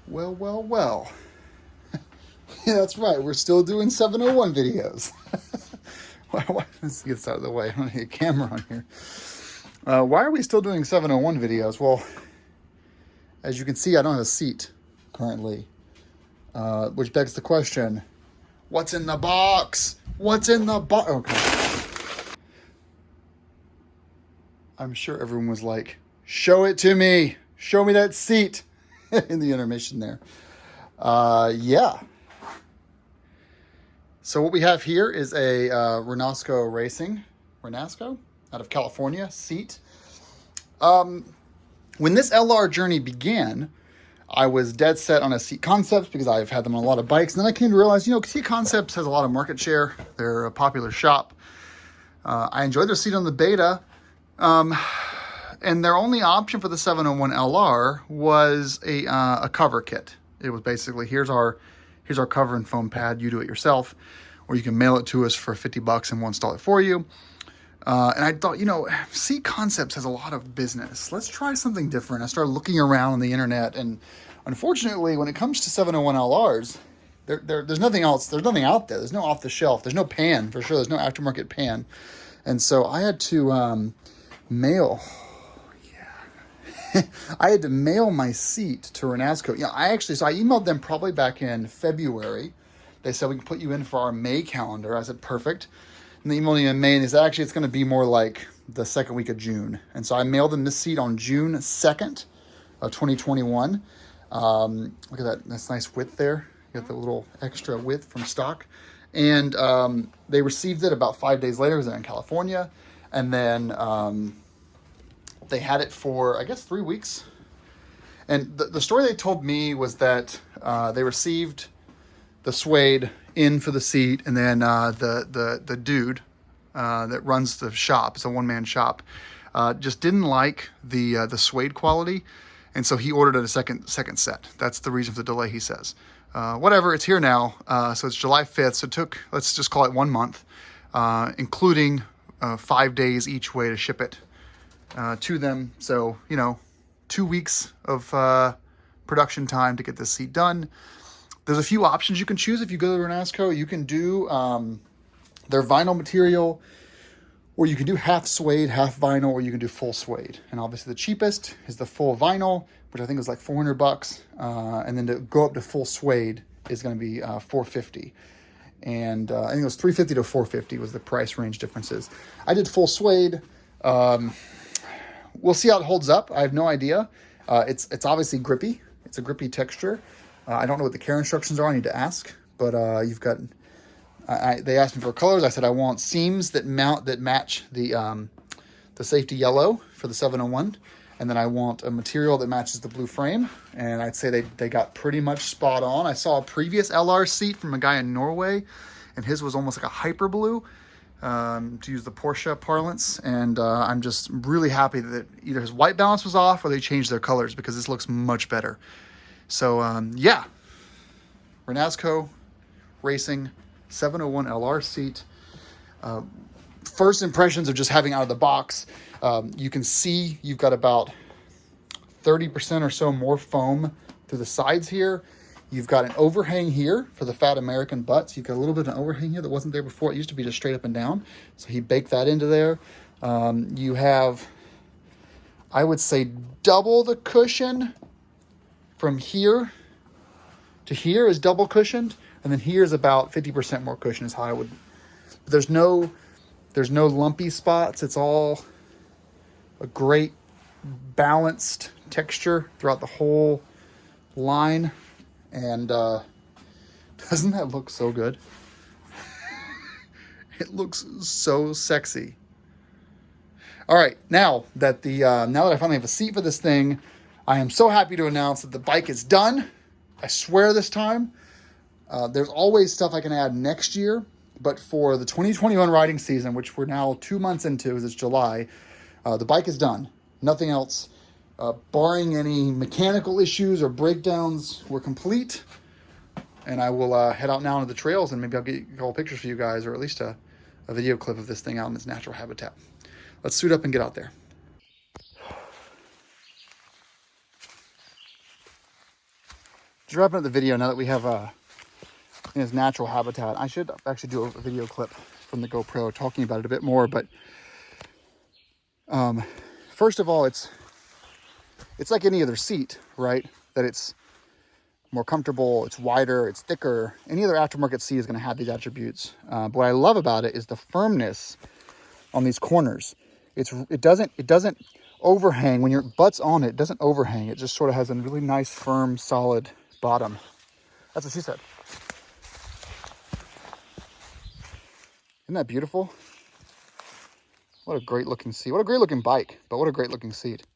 Well, well, well. Yeah, that's right. We're still doing 701 videos. Let's get this out of the way. I don't need a camera on here. Why are we still doing 701 videos? Well, as you can see, I don't have a seat currently, which begs the question, what's in the box? What's in the box? Okay. I'm sure everyone was like, show it to me. Show me that seat in the intermission there. Yeah. So what we have here is a Renazco Renazco out of California seat. When this LR journey began, I was dead set on a Seat Concepts because I've had them on a lot of bikes. And then I came to realize, Seat Concepts has a lot of market share. They're a popular shop. I enjoyed their seat on the Beta. And their only option for the 701 LR was a cover kit. It was basically, here's our cover and foam pad. You do it yourself, or you can mail it to us for $50 and we'll install it for you. And I thought, Seat Concepts has a lot of business. Let's try something different. I started looking around on the internet, and unfortunately, when it comes to 701 LRs, there's nothing else. There's nothing out there. There's no off the shelf. There's no pan for sure. There's no aftermarket pan. And so I had to mail. I had to mail my seat to Renazco. I emailed them probably back in February. They said, we can put you in for our May calendar. I said, perfect. And they emailed me in May, and they said, actually, it's going to be more like the second week of June. And so I mailed them this seat on June 2nd of 2021. Look at that. That's nice width there. You got the little extra width from stock. And they received it about 5 days later. It was in California. And then they had it for, I guess, 3 weeks. And the story they told me was that they received the Suede in for the seat, and then the dude that runs the shop, it's a one-man shop, just didn't like the Suede quality, and so he ordered it a second set. That's the reason for the delay, he says. Whatever, it's here now. So it's July 5th, so it took, let's just call it 1 month, including 5 days each way to ship it to them. So, 2 weeks of production time to get this seat done. There's a few options you can choose if you go to Renazco. You can do their vinyl material, or you can do half suede, half vinyl, or you can do full suede. And obviously the cheapest is the full vinyl, which I think is like $400. And then to go up to full suede is going to be $450. And I think it was $350 to $450 was the price range differences. I did full suede. We'll see how it holds up. I have no idea. It's obviously grippy. It's a grippy texture. I don't know what the care instructions are. I need to ask. But you've got. They asked me for colors. I said I want seams that match the safety yellow for the 701, and then I want a material that matches the blue frame. And I'd say they got pretty much spot on. I saw a previous LR seat from a guy in Norway, and his was almost like a hyper blue. To use the Porsche parlance, and I'm just really happy that either his white balance was off or they changed their colors, because this looks much better. So yeah, Renazco Racing 701 LR seat. First impressions of just having out of the box, you can see you've got about 30% or so more foam through the sides here. You've got an overhang here for the fat American butts. You've got a little bit of an overhang here that wasn't there before. It used to be just straight up and down. So he baked that into there. You have, I would say, double the cushion from here to here is double cushioned. And then here's about 50% more cushion is how I would. There's no lumpy spots. It's all a great balanced texture throughout the whole line. And doesn't that look so good? It looks so sexy. All right, now that I finally have a seat for this thing, I am so happy to announce that the bike is done. I swear this time. There's always stuff I can add next year, but for the 2021 riding season, which we're now 2 months into, as it's July, the bike is done. Nothing else. Barring any mechanical issues or breakdowns, we're complete. And I will head out now into the trails, and maybe I'll get a couple pictures for you guys, or at least a video clip of this thing out in its natural habitat. Let's suit up and get out there. Just wrapping up the video now that we have in its natural habitat. I should actually do a video clip from the GoPro talking about it a bit more, but first of all, it's like any other seat, right? That it's more comfortable, it's wider, it's thicker. Any other aftermarket seat is going to have these attributes. But what I love about it is the firmness on these corners. It doesn't overhang when your butt's on it. It doesn't overhang. It just sort of has a really nice, firm, solid bottom. That's what she said. Isn't that beautiful? What a great looking seat. What a great looking bike, but what a great looking seat.